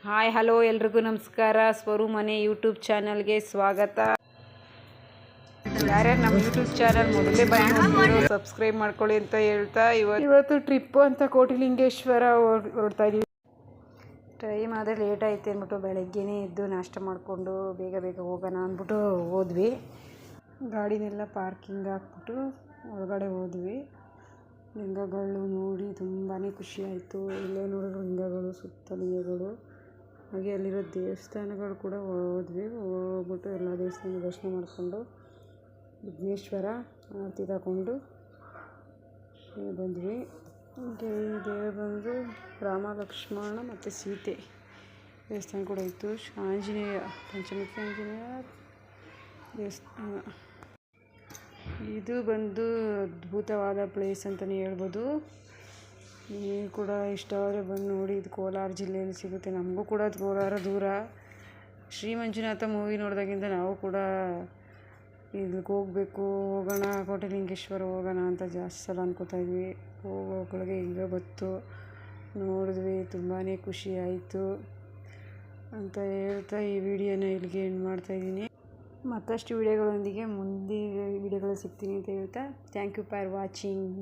Hi hello ಎಲ್ರಿಗೂ ನಮಸ್ಕಾರ. ಸ್ವರು ಮನೆ ಯೂಟ್ಯೂಬ್ ಚಾನಲ್ಗೆ ಸ್ವಾಗತ. ಯಾರ್ಯಾರು ನಮ್ಮ ಯೂಟ್ಯೂಬ್ ಚಾನಲ್ ಮೊದಲೇ ಬಾರಿ ನೋಡ್ತಿರೋ ಸಬ್ಸ್ಕ್ರೈಬ್ ಮಾಡ್ಕೊಳ್ಳಿ ಅಂತ ಹೇಳ್ತಾ ಇವತ್ತು ಟ್ರಿಪ್ಪು ಅಂತ ಕೋಟಿಲಿಂಗೇಶ್ವರ ಹೊರಡ್ತಾ ಇದ್ದೀವಿ. ಟೈಮ್ ಆದರೆ ಲೇಟ್ ಆಯ್ತು ಅಂದ್ಬಿಟ್ಟು ಬೆಳಗ್ಗೆನೇ ಎದ್ದು ನಾಷ್ಟ ಮಾಡಿಕೊಂಡು ಬೇಗ ಬೇಗ ಹೋಗೋಣ ಅಂದ್ಬಿಟ್ಟು ಹೋದ್ವಿ. ಗಾಡಿನೆಲ್ಲ ಪಾರ್ಕಿಂಗ್ ಹಾಕ್ಬಿಟ್ಟು ಒಳಗಡೆ ಹೋದ್ವಿ. ಲಿಂಗಗಳು ನೋಡಿ ತುಂಬಾ ಖುಷಿ ಆಯಿತು. ಇಲ್ಲೇ ನೋಡಿದ್ರು ಲಿಂಗಗಳು, ಸುತ್ತ ಲಿಂಗಗಳು, ಹಾಗೆ ಅಲ್ಲಿರೋ ದೇವಸ್ಥಾನಗಳು ಕೂಡ ಹೋದ್ವಿ. ಹೋಗ್ಬಿಟ್ಟು ಎಲ್ಲ ದೇವಸ್ಥಾನ ದರ್ಶನ ಮಾಡಿಕೊಂಡು ವಿಘ್ನೇಶ್ವರ ಆರತಿ ತಗೊಂಡು ಬಂದ್ವಿ. ದೇವರು ಬಂದು ರಾಮ, ಲಕ್ಷ್ಮಣ ಮತ್ತು ಸೀತೆ ದೇವಸ್ಥಾನ ಕೂಡ ಇತ್ತು. ಆಂಜನೇಯ, ಪಂಚಮುಖಿ ಆಂಜನೇಯ ದೇವಸ್ಥಾನ. ಇದು ಬಂದು ಅದ್ಭುತವಾದ ಪ್ಲೇಸ್ ಅಂತಲೇ ಹೇಳ್ಬೋದು. ನೀವು ಕೂಡ ಇಷ್ಟವಾದರೆ ಬಂದು ನೋಡಿ. ಇದು ಕೋಲಾರ ಜಿಲ್ಲೆಯಲ್ಲಿ ಸಿಗುತ್ತೆ. ನಮಗೂ ಕೂಡ ಅದು ಕೋಲಾರ ದೂರ. ಶ್ರೀ ಮಂಜುನಾಥ ಮೂವಿ ನೋಡಿದಾಗಿಂದ ನಾವು ಕೂಡ ಇಲ್ಲಿಗೆ ಹೋಗೋಣ, ಕೋಟಿಲಿಂಗೇಶ್ವರ ಹೋಗೋಣ ಅಂತ ಜಾಸ್ತಿ ಸಲ ಅನ್ಕೋತಾ ಇದ್ವಿ. ಹೋಗೋಗಳಿಗೆ ಈಗ ಬತ್ತು ನೋಡಿದ್ವಿ, ತುಂಬಾ ಖುಷಿ ಆಯಿತು ಅಂತ ಹೇಳ್ತಾ ಈ ವಿಡಿಯೋನ ಇಲ್ಲಿಗೆ ಎಂಡ್ ಮಾಡ್ತಾಯಿದ್ದೀನಿ. ಮತ್ತಷ್ಟು ವಿಡಿಯೋಗಳೊಂದಿಗೆ ಮುಂದಿನ ವಿಡಿಯೋಗಳು ಸಿಗ್ತೀನಿ ಅಂತ ಹೇಳ್ತಾ ಥ್ಯಾಂಕ್ ಯು ಫಾರ್ ವಾಚಿಂಗ್.